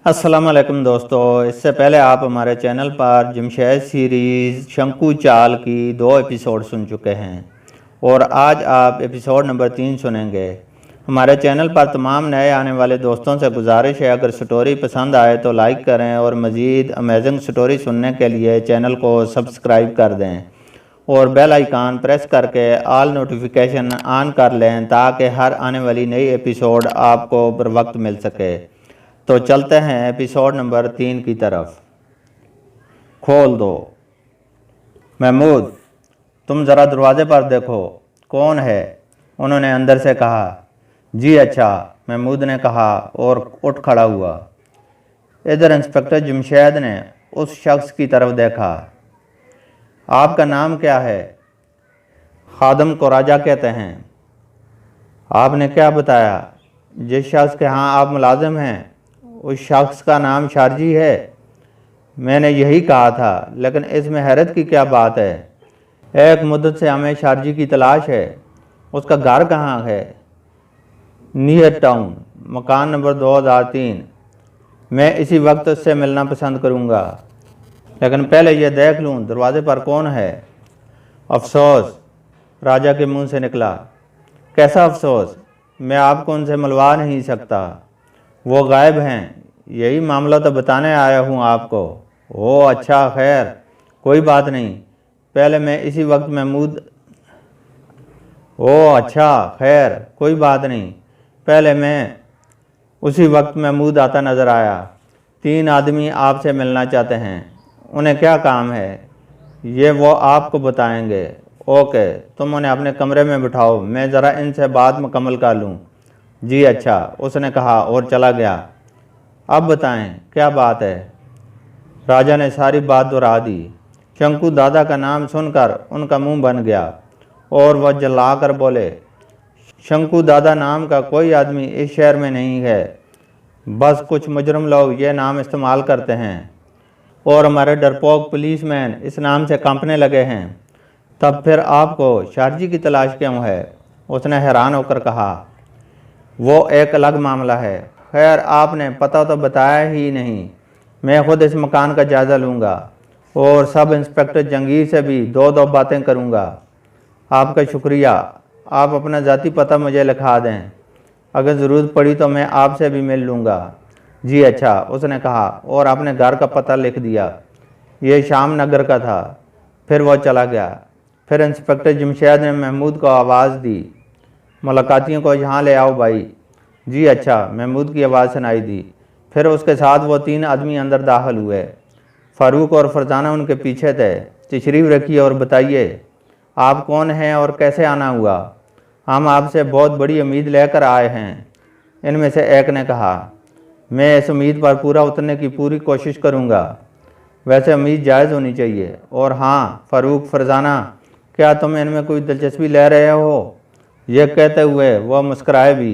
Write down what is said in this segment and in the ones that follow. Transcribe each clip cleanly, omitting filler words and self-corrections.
अस्सलाम वालेकुम दोस्तों। इससे पहले आप हमारे चैनल पर जमशेद सीरीज़ शंकु चाल की 2 एपिसोड सुन चुके हैं और आज आप एपिसोड नंबर 3 सुनेंगे। हमारे चैनल पर तमाम नए आने वाले दोस्तों से गुजारिश है, अगर स्टोरी पसंद आए तो लाइक करें और मज़ीद अमेजिंग स्टोरी सुनने के लिए चैनल को सब्सक्राइब कर दें और बेल आइकन प्रेस करके ऑल नोटिफिकेशन ऑन कर लें ताकि हर आने वाली नई एपिसोड आपको बर वक्त मिल सके। तो चलते हैं एपिसोड नंबर 3 की तरफ। खोल दो। महमूद, तुम ज़रा दरवाजे पर देखो, कौन है? उन्होंने अंदर से कहा। जी अच्छा, महमूद ने कहा और उठ खड़ा हुआ। इधर इंस्पेक्टर जमशेद ने उस शख्स की तरफ देखा। आपका नाम क्या है? खादम को राजा कहते हैं। आपने क्या बताया? जिस शख्स के यहाँ आप मुलाजिम हैं उस शख्स का नाम शारजी है। मैंने यही कहा था, लेकिन इसमें हैरत की क्या बात है? एक मुद्दत से हमें शारजी की तलाश है। उसका घर कहाँ है? नियर टाउन, मकान नंबर 2003। मैं इसी वक्त उससे मिलना पसंद करूँगा, लेकिन पहले यह देख लूँ दरवाजे पर कौन है। अफसोस, राजा के मुंह से निकला। कैसा अफसोस? मैं आपको उनसे मिलवा नहीं सकता, वो गायब हैं। यही मामला तो बताने आया हूँ आपको। ओह अच्छा, खैर कोई बात नहीं। पहले मैं इसी वक्त महमूद ओह अच्छा, खैर कोई बात नहीं। पहले मैं उसी वक्त महमूद आता नज़र आया। 3 आदमी आपसे मिलना चाहते हैं। उन्हें क्या काम है ये वो आपको बताएंगे। ओके, तुम उन्हें अपने कमरे में बिठाओ, मैं ज़रा इनसे बात मुकम्मल कर लूँ। जी अच्छा, उसने कहा और चला गया। अब बताएं क्या बात है? राजा ने सारी बात दोहरा दी। शंकु दादा का नाम सुनकर उनका मुंह बन गया और वह जलाकर बोले, शंकु दादा नाम का कोई आदमी इस शहर में नहीं है। बस कुछ मुजरम लोग ये नाम इस्तेमाल करते हैं और हमारे डरपोक पुलिसमैन इस नाम से कांपने लगे हैं। तब फिर आपको शारजी की तलाश क्यों है? उसने हैरान होकर कहा। वो एक अलग मामला है। खैर, आपने पता तो बताया ही नहीं। मैं खुद इस मकान का जायज़ा लूँगा और सब इंस्पेक्टर जंगीर से भी 2 बातें करूँगा। आपका शुक्रिया। आप अपना ज़ाती पता मुझे लिखा दें, अगर ज़रूरत पड़ी तो मैं आपसे भी मिल लूँगा। जी अच्छा, उसने कहा और अपने घर का पता लिख दिया। ये शाम नगर का था। फिर वो चला गया। फिर इंस्पेक्टर जमशेद ने महमूद को आवाज़ दी, मुलाकातियों को यहाँ ले आओ भाई। जी अच्छा, महमूद की आवाज़ सुनाई दी। फिर उसके साथ वो 3 आदमी अंदर दाखिल हुए। फ़ारूक और फरजाना उनके पीछे थे। तशरीफ़ रखिए और बताइए आप कौन हैं और कैसे आना हुआ? हम आपसे बहुत बड़ी उम्मीद लेकर आए हैं, इनमें से एक ने कहा। मैं इस उम्मीद पर पूरा उतरने की पूरी कोशिश करूँगा। वैसे उम्मीद जायज़ होनी चाहिए। और हाँ फ़ारूक, फरजाना, क्या तुम इनमें कोई दिलचस्पी ले रहे हो? यह कहते हुए वह मुस्कराए भी।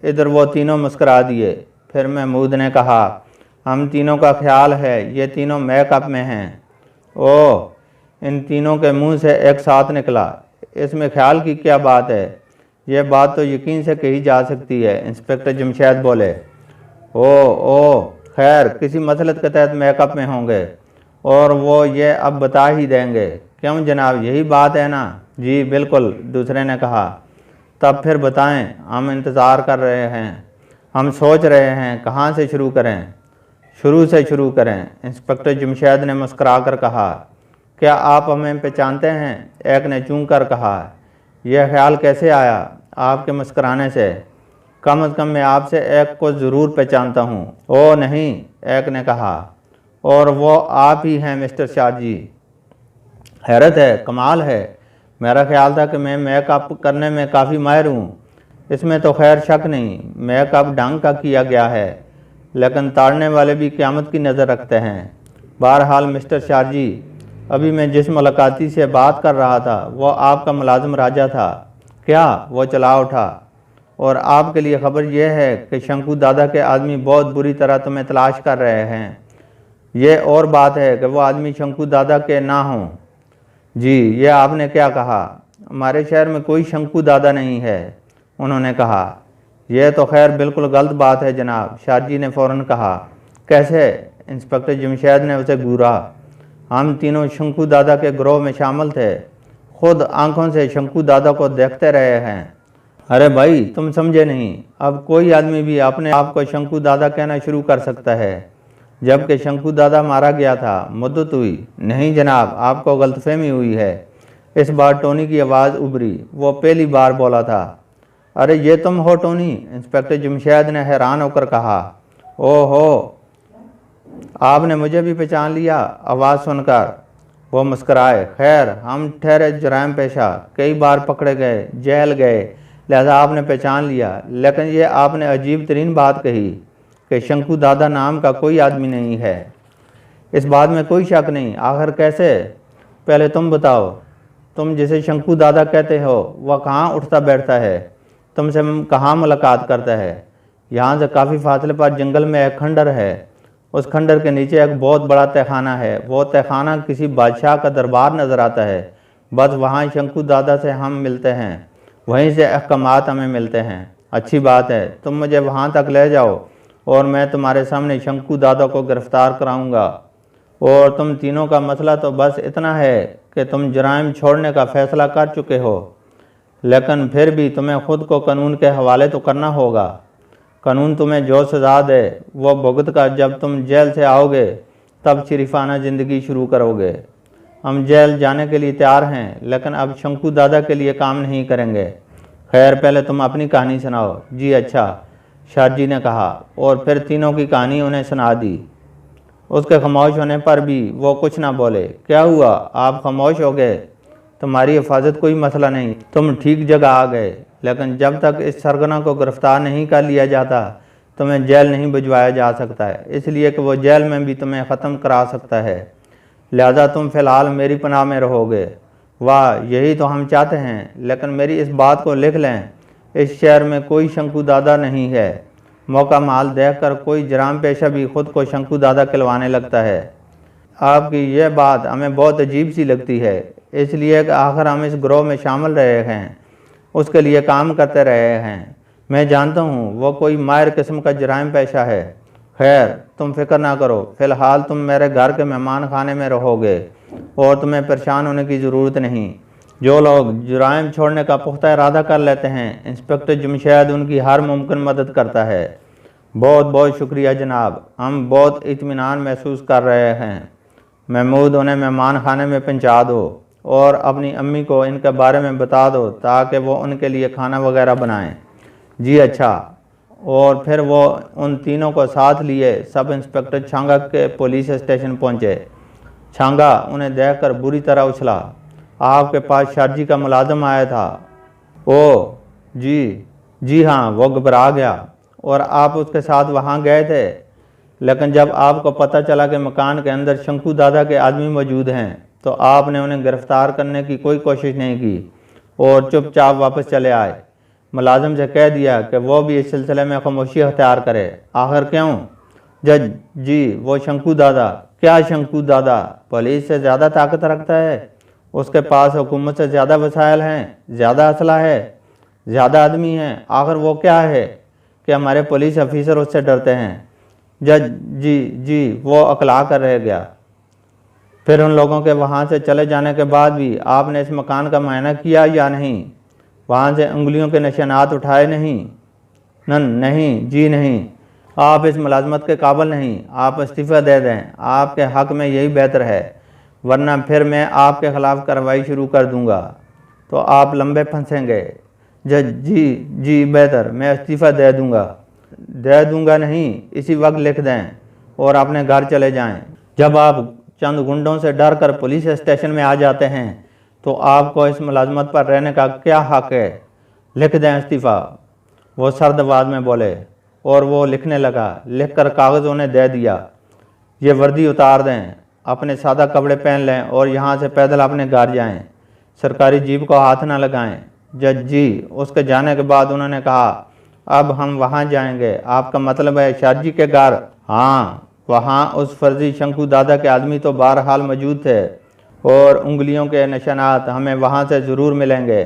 इधर वो तीनों मुस्करा दिए। फिर महमूद ने कहा, हम तीनों का ख्याल है ये तीनों मेकअप में हैं। ओह, इन तीनों के मुंह से एक साथ निकला। इसमें ख्याल की क्या बात है? यह बात तो यकीन से कही जा सकती है। इंस्पेक्टर जमशेद बोले। ओह, खैर किसी मसलत के तहत मेकअप में होंगे और वो ये अब बता ही देंगे। क्यों जनाब, यही बात है ना? जी बिल्कुल, दूसरे ने कहा। तब फिर बताएं, हम इंतज़ार कर रहे हैं। हम सोच रहे हैं कहाँ से शुरू करें। शुरू से शुरू करें, इंस्पेक्टर जमशेद ने मुस्करा कर कहा। क्या आप हमें पहचानते हैं? एक ने चूं कर कहा। यह ख्याल कैसे आया आपके मुस्कराने से? कम अज़ कम मैं आपसे एक को ज़रूर पहचानता हूँ। ओह नहीं, एक ने कहा, और वो आप ही हैं मिस्टर शारजी। हैरत है, कमाल है। मेरा ख्याल था कि मैं मेकअप करने में काफ़ी माहिर हूँ। इसमें तो खैर शक नहीं, मेकअप ढंग का किया गया है, लेकिन ताड़ने वाले भी क़यामत की नज़र रखते हैं। बहरहाल मिस्टर शारजी, अभी मैं जिस मुलाकाती से बात कर रहा था वो आपका मुलाजिम राजा था। क्या? वो चला उठा। और आपके लिए ख़बर यह है कि शंकु दादा के आदमी बहुत बुरी तरह तुम्हें तलाश कर रहे हैं। ये और बात है कि वो आदमी शंकु दादा के ना हों। जी, ये आपने क्या कहा? हमारे शहर में कोई शंकु दादा नहीं है, उन्होंने कहा। यह तो खैर बिल्कुल गलत बात है जनाब, शारजी ने फ़ौरन कहा। कैसे? इंस्पेक्टर जमशेद ने उसे घूरा। हम तीनों शंकु दादा के गिरोह में शामिल थे, खुद आंखों से शंकु दादा को देखते रहे हैं। अरे भाई, तुम समझे नहीं। अब कोई आदमी भी अपने आप को शंकु दादा कहना शुरू कर सकता है। जबकि शंकु दादा मारा गया था, मुद्दत हुई। नहीं जनाब, आपको गलतफहमी हुई है। इस बार टोनी की आवाज़ उभरी। वो पहली बार बोला था। अरे ये तुम हो टोनी? इंस्पेक्टर जमशेद ने हैरान होकर कहा। ओहो, आपने मुझे भी पहचान लिया? आवाज़ सुनकर वो मुस्कराए। खैर, हम ठहरे जराइम पेशा, कई बार पकड़े गए, जेल गए, लिहाजा आपने पहचान लिया। लेकिन ये आपने अजीब तरीन बात कही कि शंकु दादा नाम का कोई आदमी नहीं है। इस बात में कोई शक नहीं। आखिर कैसे? पहले तुम बताओ। तुम जिसे शंकु दादा कहते हो वह कहाँ उठता बैठता है? तुमसे कहाँ मुलाकात करता है? यहाँ से काफ़ी फासले पर जंगल में एक खंडर है। उस खंडर के नीचे एक बहुत बड़ा तहखाना है। वो तहखाना किसी बादशाह का दरबार नज़र आता है। बस वहाँ शंकु दादा से हम मिलते हैं, वहीं से अहकामात हमें मिलते हैं। अच्छी बात है, तुम मुझे वहाँ तक ले जाओ और मैं तुम्हारे सामने शंकु दादा को गिरफ्तार कराऊंगा। और तुम तीनों का मसला तो बस इतना है कि तुम जराइम छोड़ने का फैसला कर चुके हो, लेकिन फिर भी तुम्हें खुद को कानून के हवाले तो करना होगा। कानून तुम्हें जो सज़ा दे वो भुगत कर जब तुम जेल से आओगे तब शरीफाना ज़िंदगी शुरू करोगे। हम जेल जाने के लिए तैयार हैं, लेकिन अब शंकु दादा के लिए काम नहीं करेंगे। खैर, पहले तुम अपनी कहानी सुनाओ। जी अच्छा, शाहजी ने कहा, और फिर तीनों की कहानी उन्हें सुना दी। उसके खामोश होने पर भी वो कुछ ना बोले। क्या हुआ, आप खामोश हो गए? तुम्हारी हिफाजत कोई मसला नहीं, तुम ठीक जगह आ गए। लेकिन जब तक इस सरगना को गिरफ्तार नहीं कर लिया जाता तुम्हें जेल नहीं भिजवाया जा सकता है, इसलिए कि वो जेल में भी तुम्हें ख़त्म करा सकता है। लिहाजा तुम फ़िलहाल मेरी पनाह में रहोगे। वाह, यही तो हम चाहते हैं। लेकिन मेरी इस बात को लिख लें, इस शहर में कोई शंकु दादा नहीं है। मौका माल देखकर कोई जराम पेशा भी खुद को शंकु दादा कहलवाने लगता है। आपकी यह बात हमें बहुत अजीब सी लगती है, इसलिए कि आखिर हम इस गिरोह में शामिल रहे हैं, उसके लिए काम करते रहे हैं। मैं जानता हूँ वो कोई माहिर किस्म का जराइम पेशा है। खैर, तुम फिक्र ना करो। फ़िलहाल तुम मेरे घर के मेहमान खाने में रहोगे और तुम्हें परेशान होने की ज़रूरत नहीं। जो लोग जुराइम छोड़ने का पुख्ता इरादा कर लेते हैं, इंस्पेक्टर जमशेद उनकी हर मुमकिन मदद करता है। बहुत बहुत शुक्रिया जनाब, हम बहुत इत्मीनान महसूस कर रहे हैं। महमूद, उन्हें मेहमान खाने में पहुंचा दो और अपनी अम्मी को इनके बारे में बता दो ताकि वो उनके लिए खाना वगैरह बनाएं। जी अच्छा। और फिर वो उन तीनों को साथ लिए सब इंस्पेक्टर छांगा के पुलिस स्टेशन पहुंचे। छांगा उन्हें देखकर बुरी तरह उछला। आपके पास शाहजी का मुलाजिम आया था? ओ जी हाँ, वो घबरा गया और आप उसके साथ वहाँ गए थे। लेकिन जब आपको पता चला कि मकान के अंदर शंकु दादा के आदमी मौजूद हैं तो आपने उन्हें गिरफ्तार करने की कोई कोशिश नहीं की और चुपचाप वापस चले आए। मुलाजिम से कह दिया कि वो भी इस सिलसिले में खामोशी अख्तियार करे। आखिर क्यों? जज जी, वो शंकु दादा। क्या शंकु दादा पुलिस से ज़्यादा ताकत रखता है? उसके पास हुकूमत से ज़्यादा वसाइल हैं, ज़्यादा असला है, ज़्यादा आदमी हैं। आखिर वो क्या है कि हमारे पुलिस ऑफिसर उससे डरते हैं? जज जी, वो अकला कर रह गया। फिर उन लोगों के वहाँ से चले जाने के बाद भी आपने इस मकान का मुआयना किया या नहीं? वहाँ से उंगलियों के निशानात उठाए नहीं? नहीं जी नहीं। आप इस मुलाजमत के काबिल नहीं। आप इस्तीफ़ा दे दें, आपके हक़ में यही बेहतर है, वरना फिर मैं आपके ख़िलाफ़ कार्रवाई शुरू कर दूँगा तो आप लंबे फंसेंगे। जज जी बेहतर, मैं इस्तीफ़ा दे दूँगा नहीं, इसी वक्त लिख दें और अपने घर चले जाएं। जब आप चंद गुंडों से डर कर पुलिस स्टेशन में आ जाते हैं तो आपको इस मुलाजमत पर रहने का क्या हक़ है? लिख दें इस्तीफ़ा, वो सर्द आवाज़ में बोले और वो लिखने लगा। लिख कर कागज़ उन्हें दे दिया। ये वर्दी उतार दें, अपने सादा कपड़े पहन लें और यहाँ से पैदल अपने घर जाएं। सरकारी जीप को हाथ ना लगाएं। जज जी, उसके जाने के बाद उन्होंने कहा, अब हम वहाँ जाएंगे। आपका मतलब है शाहजी के घर? हाँ, वहाँ उस फर्जी शंकु दादा के आदमी तो बहरहाल मौजूद थे और उंगलियों के निशानात हमें वहाँ से ज़रूर मिलेंगे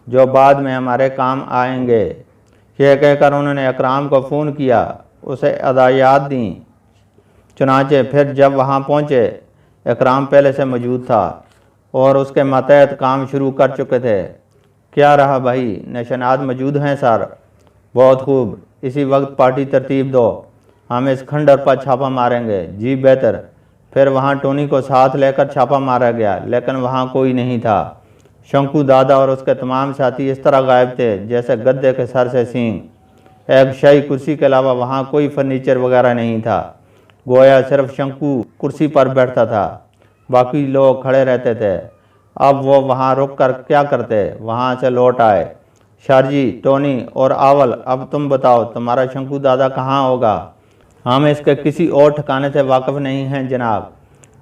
जो बाद में हमारे काम आएंगे। यह कहकर उन्होंने अकराम को फ़ोन किया, उसे हदायत दी चुनाचे फिर जब वहाँ पहुँचे, इकराम पहले से मौजूद था और उसके मातहत काम शुरू कर चुके थे। क्या रहा भाई, निशानात मौजूद हैं सर? बहुत खूब, इसी वक्त पार्टी तरतीब दो, हम इस खंडर पर छापा मारेंगे। जी बेहतर। फिर वहाँ टोनी को साथ लेकर छापा मारा गया, लेकिन वहाँ कोई नहीं था। शंकू दादा और उसके तमाम साथी इस तरह गायब थे जैसे गद्दे के सर से सींग। एक शाही कुर्सी के अलावा वहाँ कोई फर्नीचर वगैरह नहीं था। गोया सिर्फ शंकू कुर्सी पर बैठता था, बाकी लोग खड़े रहते थे। अब वो वहाँ रुक कर क्या करते? वहाँ से लौट आए। शारजी, टोनी और आवल, अब तुम बताओ, तुम्हारा शंकू दादा कहाँ होगा? हम इसके किसी और ठिकाने से वाकिफ़ नहीं हैं जनाब।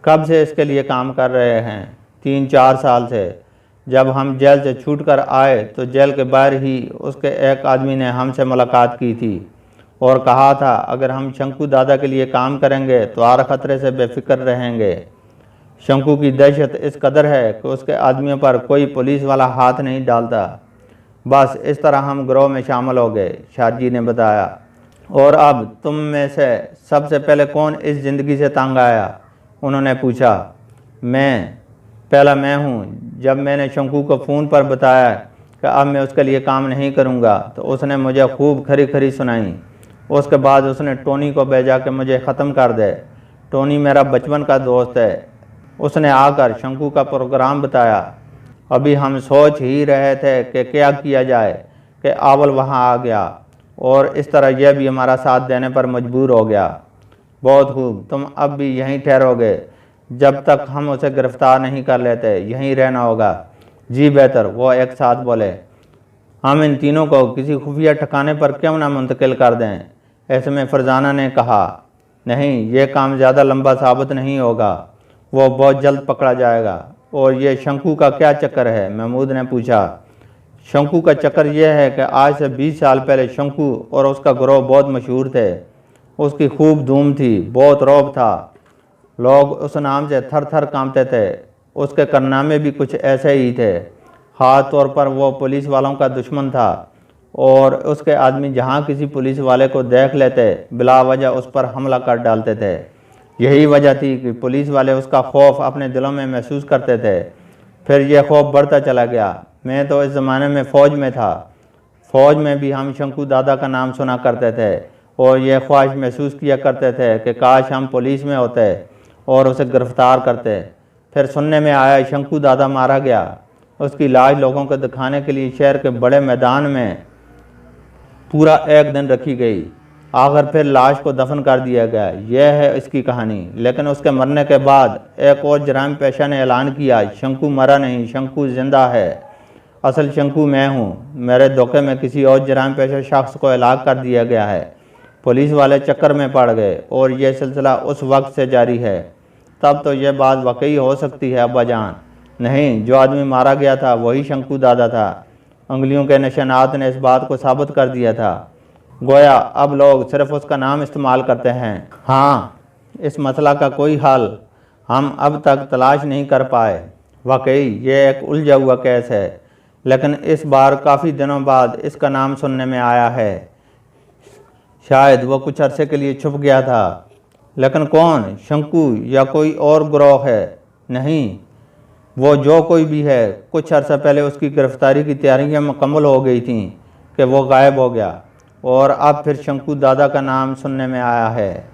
कब से इसके लिए काम कर रहे हैं? 3-4 साल से। जब हम जेल से छूट कर आए तो जेल के बाहर ही उसके एक आदमी ने हमसे मुलाकात की थी और कहा था अगर हम शंकू दादा के लिए काम करेंगे तो हर खतरे से बेफिक्र रहेंगे। शंकू की दहशत इस कदर है कि उसके आदमियों पर कोई पुलिस वाला हाथ नहीं डालता। बस इस तरह हम गिरोह में शामिल हो गए, शारजी ने बताया। और अब तुम में से सबसे पहले कौन इस ज़िंदगी से तंग आया? उन्होंने पूछा। पहला मैं हूँ। जब मैंने शंकू को फ़ोन पर बताया कि अब मैं उसके लिए काम नहीं करूँगा तो उसने मुझे खूब खरी खरी सुनाई। उसके बाद उसने टोनी को भेजा कि मुझे ख़त्म कर दे। टोनी मेरा बचपन का दोस्त है। उसने आकर शंकू का प्रोग्राम बताया। अभी हम सोच ही रहे थे कि क्या किया जाए कि आवल वहाँ आ गया और इस तरह यह भी हमारा साथ देने पर मजबूर हो गया। बहुत खूब, तुम अब भी यहीं ठहरोगे जब तक हम उसे गिरफ्तार नहीं कर लेते? यहीं रहना होगा। जी बेहतर, वो एक साथ बोले। हम इन तीनों को किसी खुफिया ठिकाने पर क्यों ना मुंतकिल कर दें? ऐसे में फरजाना ने कहा। नहीं, ये काम ज़्यादा लंबा साबित नहीं होगा, वो बहुत जल्द पकड़ा जाएगा। और ये शंकू का क्या चक्कर है? महमूद ने पूछा। शंकू का चक्कर यह है कि आज से 20 साल पहले शंकू और उसका गिरोह बहुत मशहूर थे। उसकी खूब धूम थी, बहुत रौब था, लोग उस नाम से थर थर कांपते थे। उसके कारनामे भी कुछ ऐसे ही थे। ख़ास तौर पर वो पुलिस वालों का दुश्मन था और उसके आदमी जहाँ किसी पुलिस वाले को देख लेते बिला वजह उस पर हमला कर डालते थे। यही वजह थी कि पुलिस वाले उसका खौफ अपने दिलों में महसूस करते थे। फिर यह खौफ बढ़ता चला गया। मैं तो इस ज़माने में फ़ौज में था। फ़ौज में भी हम शंकू दादा का नाम सुना करते थे और यह ख्वाहिश महसूस किया करते थे कि काश हम पुलिस में होते और उसे गिरफ्तार करते। फिर सुनने में आया शंकू दादा मारा गया। उसकी लाश लोगों को दिखाने के लिए शहर के बड़े मैदान में पूरा एक दिन रखी गई। आखिर फिर लाश को दफन कर दिया गया। यह है इसकी कहानी। लेकिन उसके मरने के बाद एक और जराइम पेशा ने ऐलान किया, शंकू मरा नहीं, शंकू जिंदा है। असल शंकू मैं हूँ। मेरे धोखे में किसी और जराइम पेशा शख्स को हलाक कर दिया गया है। पुलिस वाले चक्कर में पड़ गए और यह सिलसिला उस वक्त से जारी है। तब तो यह बात वाकई हो सकती है अब्बा जान। नहीं, जो आदमी मारा गया था वही शंकू दादा था। उंगलियों के निशानात ने इस बात को साबित कर दिया था। गोया अब लोग सिर्फ उसका नाम इस्तेमाल करते हैं। हाँ, इस मसला का कोई हल हम अब तक तलाश नहीं कर पाए। वाकई ये एक उलझा हुआ केस है, लेकिन इस बार काफ़ी दिनों बाद इसका नाम सुनने में आया है। शायद वो कुछ अरसे के लिए छुप गया था। लेकिन कौन? शंकू या कोई और गिरोह है? नहीं, वो जो कोई भी है, कुछ अर्सा पहले उसकी गिरफ्तारी की तैयारियां मुकम्मल हो गई थीं कि वो गायब हो गया और अब फिर शंकू दादा का नाम सुनने में आया है।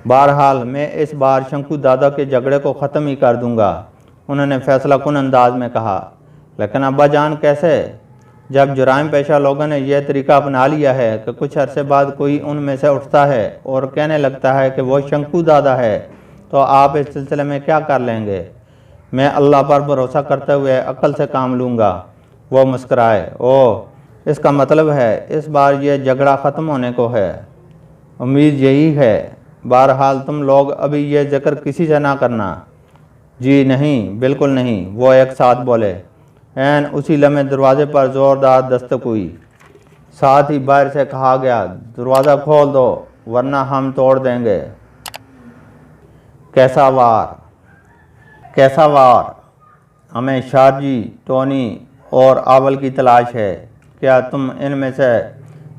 बहरहाल मैं इस बार शंकू दादा के झगड़े को ख़त्म ही कर दूंगा, उन्होंने फैसला कुन अंदाज में कहा। लेकिन अब्बा जान कैसे? जब जुराइम पेशा लोगों ने यह तरीका अपना लिया है कि कुछ अरसे बाद कोई उनमें से उठता है और कहने लगता है कि वो शंकू दादा है, तो आप इस सिलसिले में क्या कर लेंगे? मैं अल्लाह पर भरोसा करते हुए अक्ल से काम लूँगा। वो मुस्कराए। ओह, इसका मतलब है इस बार यह झगड़ा ख़त्म होने को है। उम्मीद यही है। बहरहाल तुम लोग अभी यह जिक्र किसी से ना करना। जी नहीं, बिल्कुल नहीं, वो एक साथ बोले। एन उसी लम्हे दरवाजे पर ज़ोरदार दस्तक हुई। साथ ही बाहर से कहा गया, दरवाज़ा खोल दो वरना हम तोड़ देंगे। कैसा वार? हमें शारजी, टोनी और आवल की तलाश है। क्या तुम इनमें से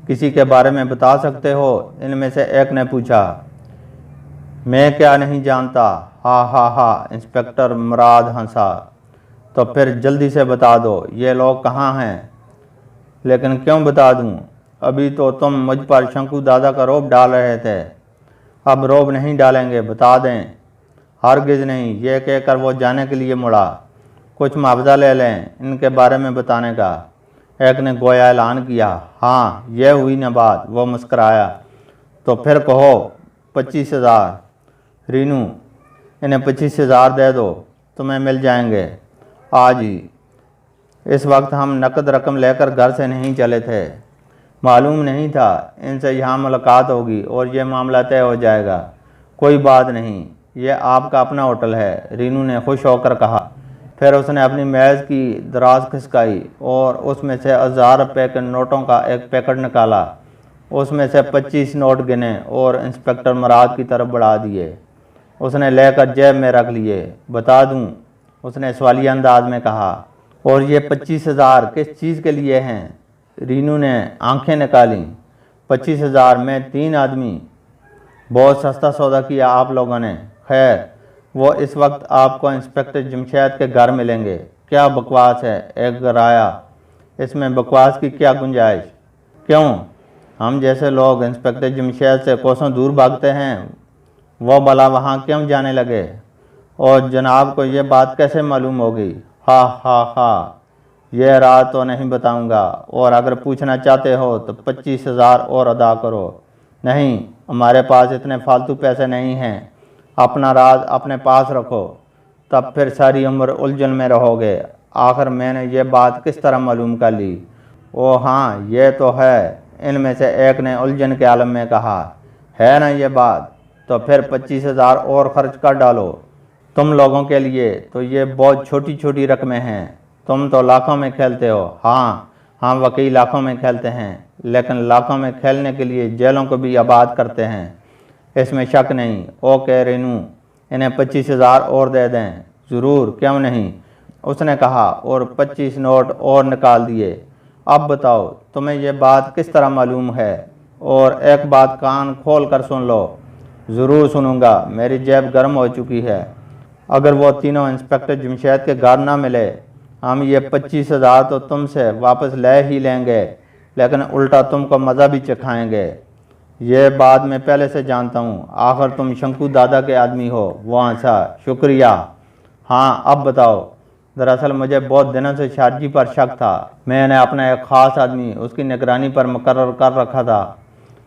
किसी के बारे में बता सकते हो? इनमें से एक ने पूछा। मैं क्या नहीं जानता। हा हा हा, इंस्पेक्टर मुराद हंसा। तो फिर जल्दी से बता दो ये लोग कहाँ हैं। लेकिन क्यों बता दूं? अभी तो तुम मुझ पर शंकु दादा का रौब डाल रहे थे। अब रौब नहीं डालेंगे, बता दें। हरगिज़ नहीं, ये कहकर वो जाने के लिए मुड़ा। कुछ मुआवजा ले लें इनके बारे में बताने का, एक ने गोया ऐलान किया। हाँ, ये हुई न बात। वो मुस्कराया। तो फिर कहो 25,000। रीनू, इन्हें 25,000 दे दो, तुम्हें मिल जाएंगे आज ही। इस वक्त हम नकद रकम लेकर घर से नहीं चले थे। मालूम नहीं था इनसे यहाँ मुलाकात होगी और ये मामला तय हो जाएगा। कोई बात नहीं, ये आपका अपना होटल है, रीनू ने खुश होकर कहा। फिर उसने अपनी मेज़ की दराज खिसकाई और उसमें से 1,000 रुपये के नोटों का एक पैकेट निकाला। उसमें से 25 नोट गिने और इंस्पेक्टर मुराद की तरफ बढ़ा दिए। उसने लेकर जेब में रख लिए। बता दूं, उसने सवालिया अंदाज में कहा। और ये 25,000 किस चीज़ के लिए हैं? रीनू ने आंखें निकालीं। 25,000 में 3 आदमी। बहुत सस्ता सौदा किया आप लोगों ने। खैर, वो इस वक्त आपको इंस्पेक्टर जमशेद के घर मिलेंगे। क्या बकवास है, एक गिराया। इसमें बकवास की क्या गुंजाइश? क्यों? हम जैसे लोग इंस्पेक्टर जमशेद से कोसों दूर भागते हैं, वो भला वहाँ क्यों जाने लगे? और जनाब को ये बात कैसे मालूम होगी? हा हा हा, यह रात तो नहीं बताऊंगा, और अगर पूछना चाहते हो तो 25,000 और अदा करो। नहीं, हमारे पास इतने फालतू पैसे नहीं हैं। अपना राज अपने पास रखो, तब फिर सारी उम्र उलझन में रहोगे। आखिर मैंने ये बात किस तरह मालूम कर ली? ओ हाँ, ये तो है, इनमें से एक ने उलझन के आलम में कहा। है ना ये बात? तो फिर 25,000 और खर्च कर डालो। तुम लोगों के लिए तो ये बहुत छोटी छोटी रकमें हैं। तुम तो लाखों में खेलते हो। हाँ, हम वकील लाखों में खेलते हैं, लेकिन लाखों में खेलने के लिए जेलों को भी आबाद करते हैं, इसमें शक नहीं। ओके रीनू, इन्हें 25,000 और दे दें। ज़रूर, क्यों नहीं, उसने कहा और 25 नोट और निकाल दिए। अब बताओ, तुम्हें यह बात किस तरह मालूम है? और एक बात कान खोल कर सुन लो। ज़रूर सुनूंगा, मेरी जेब गर्म हो चुकी है। अगर वो तीनों इंस्पेक्टर जमशेद के घर ना मिले, हम ये 25,000 तो तुमसे वापस ले ही लेंगे, लेकिन उल्टा तुमको मज़ा भी चखाएंगे। ये बात मैं पहले से जानता हूँ। आखिर तुम शंकु दादा के आदमी हो। वो हंसा। शुक्रिया। हाँ, अब बताओ। दरअसल मुझे बहुत दिनों से शारजी पर शक था। मैंने अपना एक ख़ास आदमी उसकी निगरानी पर मुकर्रर कर रखा था।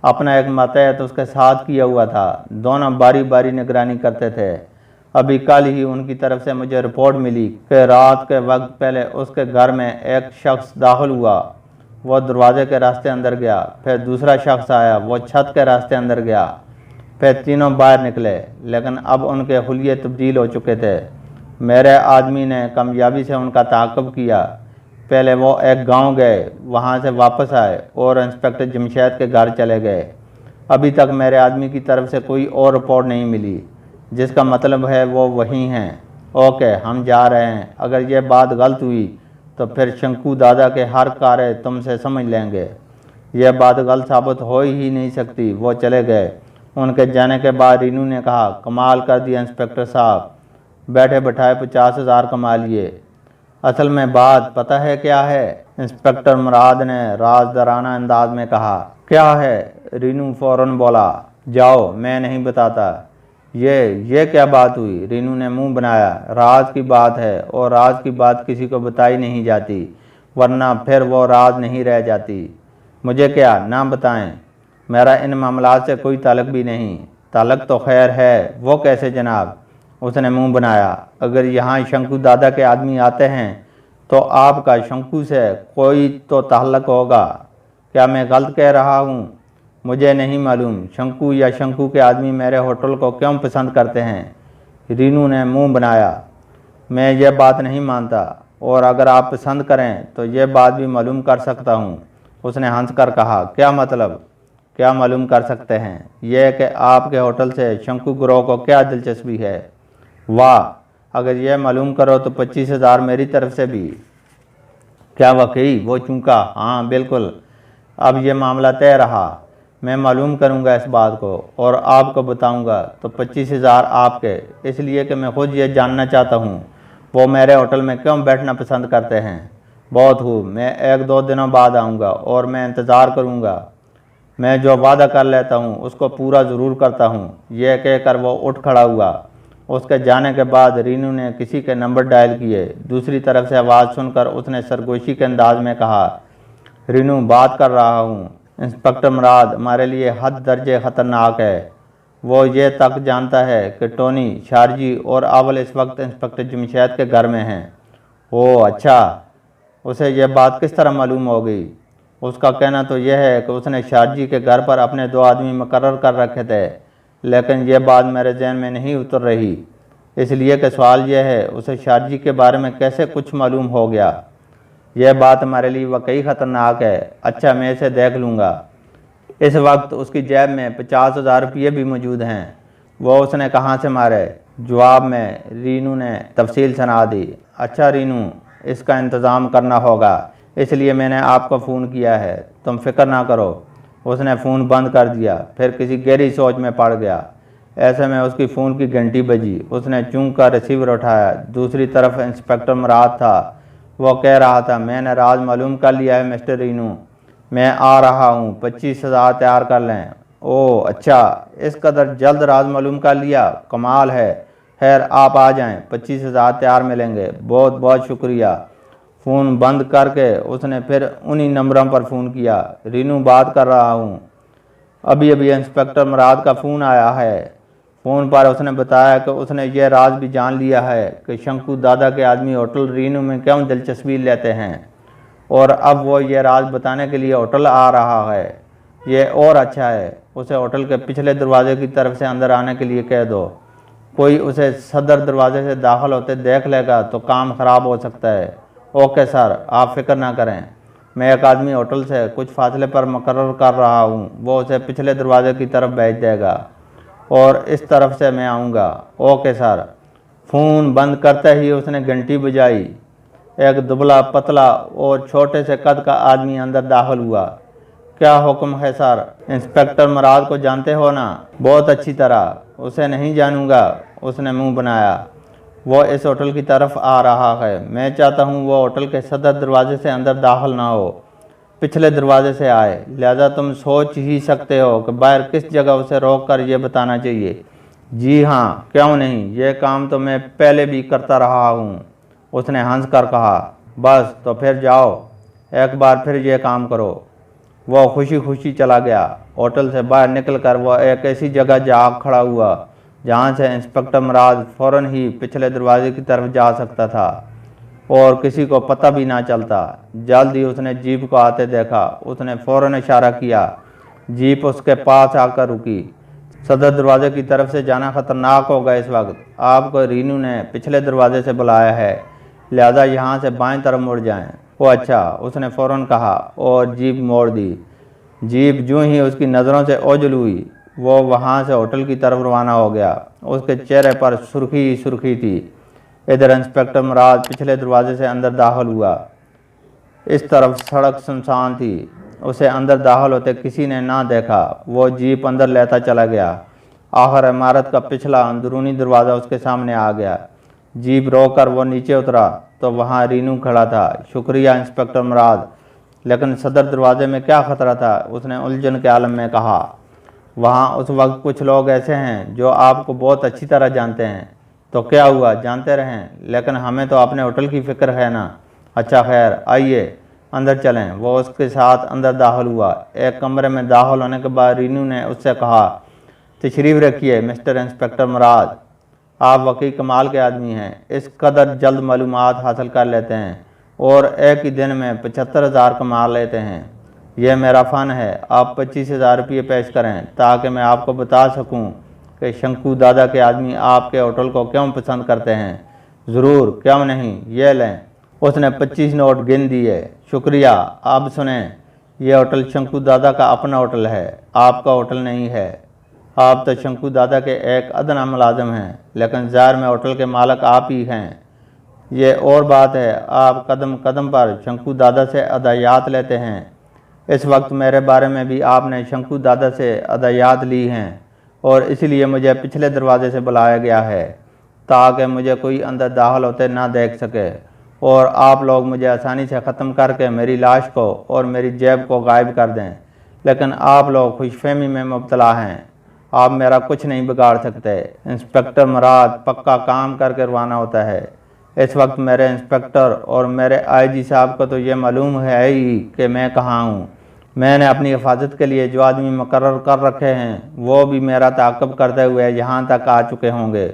अपना एक मातहत उसके साथ किया हुआ था। दोनों बारी बारी निगरानी करते थे। अभी कल ही उनकी तरफ से मुझे रिपोर्ट मिली कि रात के वक्त पहले उसके घर में एक शख्स दाखिल हुआ। वो दरवाजे के रास्ते अंदर गया, फिर दूसरा शख्स आया, वो छत के रास्ते अंदर गया, फिर तीनों बाहर निकले, लेकिन अब उनके हुलिये तब्दील हो चुके थे। मेरे आदमी ने कामयाबी से उनका ताक़ब किया। पहले वो एक गांव गए, वहां से वापस आए और इंस्पेक्टर जमशेद के घर चले गए। अभी तक मेरे आदमी की तरफ से कोई और रिपोर्ट नहीं मिली, जिसका मतलब है वो वहीं हैं। ओके, हम जा रहे हैं। अगर ये बात गलत हुई तो फिर शंकु दादा के हर कार्य तुमसे समझ लेंगे। यह बात गलत साबित हो ही नहीं सकती। वो चले गए। उनके जाने के बाद रीनू ने कहा, कमाल कर दिया इंस्पेक्टर साहब, बैठे बैठाए 50,000 कमा लिए। असल में बात पता है क्या है? इंस्पेक्टर मुराद ने राजदाराना अंदाज में कहा। क्या है? रीनू फौरन बोला। जाओ, मैं नहीं बताता। ये क्या बात हुई? रीनू ने मुंह बनाया। राज की बात है, और राज की बात किसी को बताई नहीं जाती, वरना फिर वो राज नहीं रह जाती। मुझे क्या ना बताएं? मेरा इन मामलात से कोई ताल्लुक भी नहीं। ताल्लुक तो खैर है। वो कैसे जनाब? उसने मुंह बनाया। अगर यहाँ शंकु दादा के आदमी आते हैं तो आपका शंकु से कोई तो ताल्लुक होगा। क्या मैं गलत कह रहा हूँ? मुझे नहीं मालूम शंकु या शंकु के आदमी मेरे होटल को क्यों पसंद करते हैं। रीनू ने मुंह बनाया। मैं ये बात नहीं मानता, और अगर आप पसंद करें तो ये बात भी मालूम कर सकता हूँ। उसने हंसकर कहा। क्या मतलब? क्या मालूम कर सकते हैं? यह कि आपके होटल से शंकु गिरोह को क्या दिलचस्पी है। वाह, अगर यह मालूम करो तो 25,000 मेरी तरफ से भी। क्या वाकई? वो चूका। हाँ बिल्कुल। अब यह मामला तय रहा। मैं मालूम करूंगा इस बात को और आपको बताऊंगा। तो 25,000 आपके, इसलिए कि मैं खुद ये जानना चाहता हूँ वो मेरे होटल में क्यों बैठना पसंद करते हैं। बहुत खूब, मैं 1-2 दिनों बाद आऊँगा और मैं इंतज़ार करूँगा। मैं जो वादा कर लेता हूँ उसको पूरा ज़रूर करता हूँ। यह कहकर वो उठ खड़ा हुआ। उसके जाने के बाद रीनू ने किसी के नंबर डायल किए। दूसरी तरफ से आवाज़ सुनकर उसने सरगोशी के अंदाज में कहा, रीनू बात कर रहा हूँ। इंस्पेक्टर मुराद हमारे लिए हद दर्जे ख़तरनाक है। वो ये तक जानता है कि टोनी, शारजी और अव्वल इस वक्त इंस्पेक्टर जमशेद के घर में हैं। ओह अच्छा, उसे यह बात किस तरह मालूम हो गई? उसका कहना तो यह है कि उसने शारजी के घर पर अपने 2 आदमी मुकर्रर कर रखे थे, लेकिन यह बात मेरे जहन में नहीं उतर रही। इसलिए कि सवाल यह है उसे शारजी के बारे में कैसे कुछ मालूम हो गया। यह बात हमारे लिए वाकई ख़तरनाक है। अच्छा, मैं इसे देख लूँगा। इस वक्त उसकी जेब में 50,000 रुपये भी मौजूद हैं। वो उसने कहाँ से मारे? जवाब में रीनू ने तफसील सुना दी। अच्छा रीनू, इसका इंतज़ाम करना होगा, इसलिए मैंने आपको फ़ोन किया है। तुम फिक्र ना करो। उसने फ़ोन बंद कर दिया, फिर किसी गहरी सोच में पड़ गया। ऐसे में उसकी फ़ोन की घंटी बजी। उसने चूंक कर रिसीवर उठाया। दूसरी तरफ इंस्पेक्टर मुराद था। वो कह रहा था, मैंने राज मालूम कर लिया है मिस्टर रीनू, मैं आ रहा हूँ। 25,000 तैयार कर लें। ओह अच्छा, इस कदर जल्द राज मालूम कर लिया, कमाल है। खैर आप आ जाएं, 25,000 तैयार मिलेंगे। बहुत बहुत शुक्रिया। फ़ोन बंद करके उसने फिर उन्हीं नंबरों पर फ़ोन किया। रीनू बात कर रहा हूँ, अभी अभी इंस्पेक्टर मुराद का फ़ोन आया है। फ़ोन पर उसने बताया कि उसने यह राज भी जान लिया है कि शंकु दादा के आदमी होटल रीनू में क्यों दिलचस्पी लेते हैं, और अब वो ये राज बताने के लिए होटल आ रहा है। ये और अच्छा है, उसे होटल के पिछले दरवाजे की तरफ से अंदर आने के लिए कह दो। कोई उसे सदर दरवाजे से दाखिल होते देख लेगा तो काम ख़राब हो सकता है। ओके सर, आप फिक्र ना करें। मैं एक आदमी होटल से कुछ फासले पर मुकर्रर कर रहा हूँ, वो उसे पिछले दरवाजे की तरफ भेज देगा और इस तरफ से मैं आऊँगा। Okay sir. फ़ोन बंद करते ही उसने घंटी बजाई। एक दुबला पतला और छोटे से कद का आदमी अंदर दाखिल हुआ। क्या हुक्म है सर? इंस्पेक्टर मुराद को जानते हो ना? बहुत अच्छी तरह। उसे नहीं जानूंगा, उसने मुंह बनाया। वो इस होटल की तरफ आ रहा है। मैं चाहता हूँ वो होटल के सदर दरवाजे से अंदर दाखिल ना हो, पिछले दरवाजे से आए। लिहाजा तुम सोच ही सकते हो कि बाहर किस जगह उसे रोक कर ये बताना चाहिए। जी हाँ, क्यों नहीं, ये काम तो मैं पहले भी करता रहा हूँ, उसने हंस कर कहा। बस तो फिर जाओ, एक बार फिर ये काम करो। वह खुशी खुशी चला गया। होटल से बाहर निकलकर वह एक ऐसी जगह जा खड़ा हुआ जहाँ से इंस्पेक्टर मुराद फ़ौरन ही पिछले दरवाजे की तरफ जा सकता था और किसी को पता भी ना चलता। जल्द ही उसने जीप को आते देखा। उसने फ़ौरन इशारा किया। जीप उसके पास आकर रुकी। सदर दरवाजे की तरफ से जाना ख़तरनाक होगा इस वक्त। आपको रीनू ने पिछले दरवाजे से बुलाया है, लिहाजा यहाँ से बाएं तरफ मुड़ जाएं। वो अच्छा, उसने फ़ौरन कहा और जीप मोड़ दी। जीप जूँ ही उसकी नज़रों से ओझल हुई, वो वहाँ से होटल की तरफ रवाना हो गया। उसके चेहरे पर सुर्खी ही सुर्खी थी। इधर इंस्पेक्टर मुराद पिछले दरवाजे से अंदर दाखिल हुआ। इस तरफ सड़क सुनसान थी। उसे अंदर दाखिल होते किसी ने ना देखा। वो जीप अंदर लेता चला गया। आखिर इमारत का पिछला अंदरूनी दरवाज़ा उसके सामने आ गया। जीप रोककर वो नीचे उतरा तो वहाँ रीनू खड़ा था। शुक्रिया इंस्पेक्टर मुराद, लेकिन सदर दरवाजे में क्या ख़तरा था? उसने उलझन के आलम में कहा। वहाँ उस वक्त कुछ लोग ऐसे हैं जो आपको बहुत अच्छी तरह जानते हैं। तो क्या हुआ, जानते रहें, लेकिन हमें तो अपने होटल की फ़िक्र है ना। अच्छा खैर, आइए अंदर चलें। वो उसके साथ अंदर दाखिल हुआ। एक कमरे में दाखिल होने के बाद रीनू ने उससे कहा, तशरीफ़ रखिए मिस्टर इंस्पेक्टर मुराद, आप वाकई कमाल के आदमी हैं। इस कदर जल्द मालूमात हासिल कर लेते हैं और एक ही दिन में 75,000 कमा लेते हैं। यह मेरा फ़न है। आप 25,000 रुपये पेश करें ताकि मैं आपको बता सकूं कि शंकु दादा के आदमी आपके होटल को क्यों पसंद करते हैं। ज़रूर, क्यों नहीं, ये लें। उसने 25 नोट गिन दिए। शुक्रिया। अब सुने, यह होटल शंकु दादा का अपना होटल है, आपका होटल नहीं है। आप तो शंकु दादा के एक अदना मुलाजिम हैं, लेकिन ज़ाहिर में होटल के मालिक आप ही हैं। ये और बात है, आप कदम कदम पर शंकु दादा से अदायात लेते हैं। इस वक्त मेरे बारे में भी आपने शंकु दादा से हदायत ली हैं और इसलिए मुझे पिछले दरवाजे से बुलाया गया है ताकि मुझे कोई अंदर दाखिल होते ना देख सके और आप लोग मुझे आसानी से ख़त्म करके मेरी लाश को और मेरी जेब को गायब कर दें। लेकिन आप लोग खुशफहमी में मुब्तला हैं, आप मेरा कुछ नहीं बिगाड़ सकते। इंस्पेक्टर मुराद पक्का काम करके रवाना होता है। इस वक्त मेरे इंस्पेक्टर और मेरे आईजी साहब को तो ये मालूम है ही कि मैं कहाँ हूँ। मैंने अपनी हिफाजत के लिए जो आदमी मुकर्रर कर रखे हैं वो भी मेरा ताक़ब करते हुए यहाँ तक आ चुके होंगे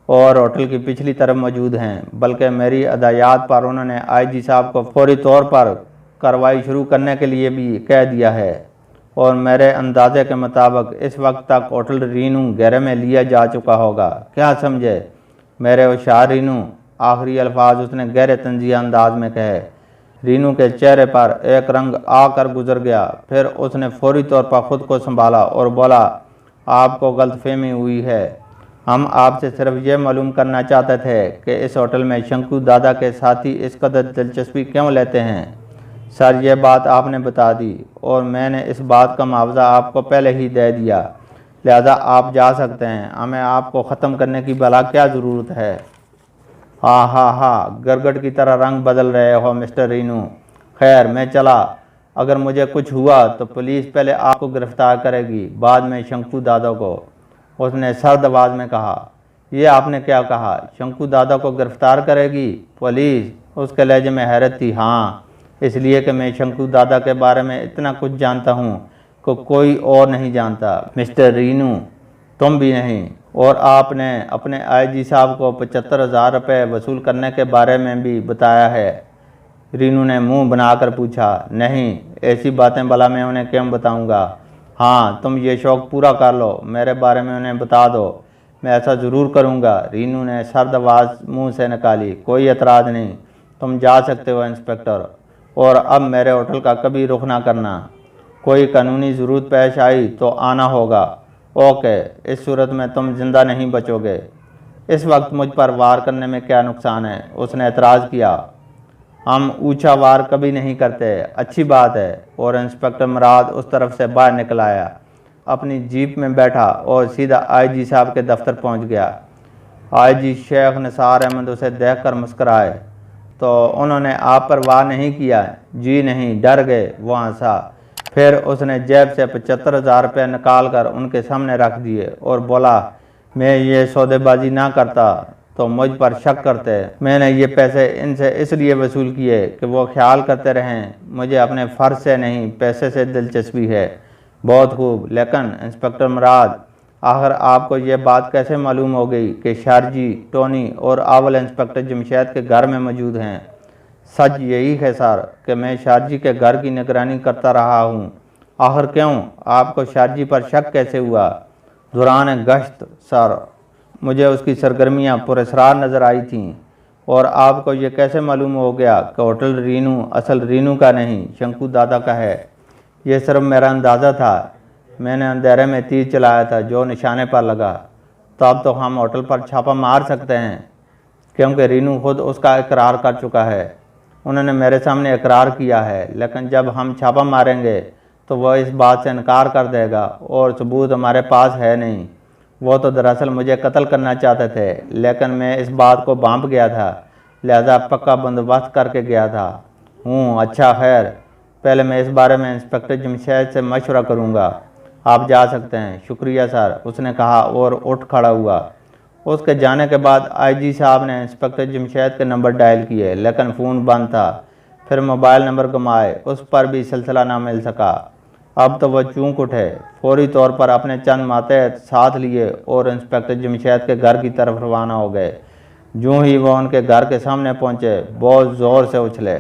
और होटल की पिछली तरफ मौजूद हैं। बल्कि मेरी हदायत पर उन्होंने आईजी साहब को फौरी तौर पर कार्रवाई शुरू करने के लिए भी कह दिया है और मेरे अंदाजे के मुताबिक इस वक्त तक होटल रीनू घेरे में लिया जा चुका होगा। क्या समझे मेरे होशियार रीनू? आखिरी अल्फाज उसने गहरे तंजिया अंदाज में कहे। रीनू के चेहरे पर एक रंग आकर गुजर गया। फिर उसने फौरी तौर पर ख़ुद को संभाला और बोला, आपको गलतफहमी हुई है। हम आपसे सिर्फ ये मालूम करना चाहते थे कि इस होटल में शंकु दादा के साथी इस कदर दिलचस्पी क्यों लेते हैं। सर, ये बात आपने बता दी और मैंने इस बात का मुआवजा आपको पहले ही दे दिया, लिहाजा आप जा सकते हैं। हमें आपको ख़त्म करने की भला क्या ज़रूरत है? हा, गरगट की तरह रंग बदल रहे हो मिस्टर रीनू। खैर, मैं चला। अगर मुझे कुछ हुआ तो पुलिस पहले आपको गिरफ्तार करेगी, बाद में शंकु दादा को। उसने सर्द आवाज़ में कहा। ये आपने क्या कहा? शंकु दादा को गिरफ्तार करेगी पुलिस? उसके लहजे में हैरत थी। हाँ, इसलिए कि मैं शंकु दादा के बारे में इतना कुछ जानता हूँ कि कोई और नहीं जानता। मिस्टर रीनू, तुम भी नहीं। और आपने अपने आईजी साहब को 75,000 रुपये वसूल करने के बारे में भी बताया है। रीनू ने मुंह बनाकर पूछा। नहीं, ऐसी बातें भला मैं उन्हें क्यों बताऊंगा। हाँ, तुम ये शौक़ पूरा कर लो, मेरे बारे में उन्हें बता दो। मैं ऐसा ज़रूर करूँगा। रीनू ने सर्द आवाज़ मुँह से निकाली। कोई एतराज़ नहीं, तुम जा सकते हो इंस्पेक्टर, और अब मेरे होटल का कभी रुख ना करना। कोई कानूनी ज़रूरत पेश आई तो आना होगा। ओके, इस सूरत में तुम जिंदा नहीं बचोगे। इस वक्त मुझ पर वार करने में क्या नुकसान है? उसने एतराज़ किया। हम ऊंचा वार कभी नहीं करते। अच्छी बात है। और इंस्पेक्टर मुराद उस तरफ से बाहर निकल आया, अपनी जीप में बैठा और सीधा आईजी साहब के दफ्तर पहुंच गया। आईजी शेख निसार अहमद उसे देखकर मुस्कराए। तो उन्होंने आप पर वार नहीं किया? जी नहीं, डर गए। वो हंसा। फिर उसने जेब से 75,000 रुपये निकाल कर उनके सामने रख दिए और बोला, मैं ये सौदेबाजी ना करता तो मुझ पर शक करते। मैंने ये पैसे इनसे इसलिए वसूल किए कि वो ख्याल करते रहें मुझे अपने फ़र्ज से नहीं पैसे से दिलचस्पी है। बहुत खूब। लेकिन इंस्पेक्टर मुराद, आखिर आपको ये बात कैसे मालूम हो गई कि शारजी, टोनी और अव्वल इंस्पेक्टर जमशेद के घर में मौजूद हैं? सच यही है सर कि मैं शारजी के घर की निगरानी करता रहा हूँ। आखिर क्यों? आपको शारजी पर शक कैसे हुआ? दौरान गश्त सर, मुझे उसकी सरगर्मियाँ पुरस्रार नज़र आई थीं। और आपको ये कैसे मालूम हो गया कि होटल रीनू असल रीनू का नहीं, शंकु दादा का है? ये सिर्फ मेरा अंदाज़ा था। मैंने अंधेरे में तीर चलाया था जो निशाने पर लगा। तो अब तो हम होटल पर छापा मार सकते हैं क्योंकि रीनू खुद उसका इकरार कर चुका है। उन्होंने मेरे सामने इकरार किया है। लेकिन जब हम छापा मारेंगे तो वह इस बात से इनकार कर देगा और सबूत हमारे पास है नहीं। वो तो दरअसल मुझे कत्ल करना चाहते थे, लेकिन मैं इस बात को भांप गया था, लिहाजा पक्का बंदोबस्त करके गया था। अच्छा खैर, पहले मैं इस बारे में इंस्पेक्टर जमशेद से मशवरा करूँगा। आप जा सकते हैं। शुक्रिया सर, उसने कहा और उठ खड़ा हुआ। उसके जाने के बाद आईजी साहब ने इंस्पेक्टर जमशेद के नंबर डायल किए, लेकिन फ़ोन बंद था। फिर मोबाइल नंबर घुमाए, उस पर भी सिलसिला ना मिल सका। अब तो वह चूक उठे। फौरी तौर पर अपने चंद मातेहत साथ लिए और इंस्पेक्टर जमशेद के घर की तरफ रवाना हो गए। यूँ ही वह उनके घर के सामने पहुँचे, बहुत ज़ोर से उछले।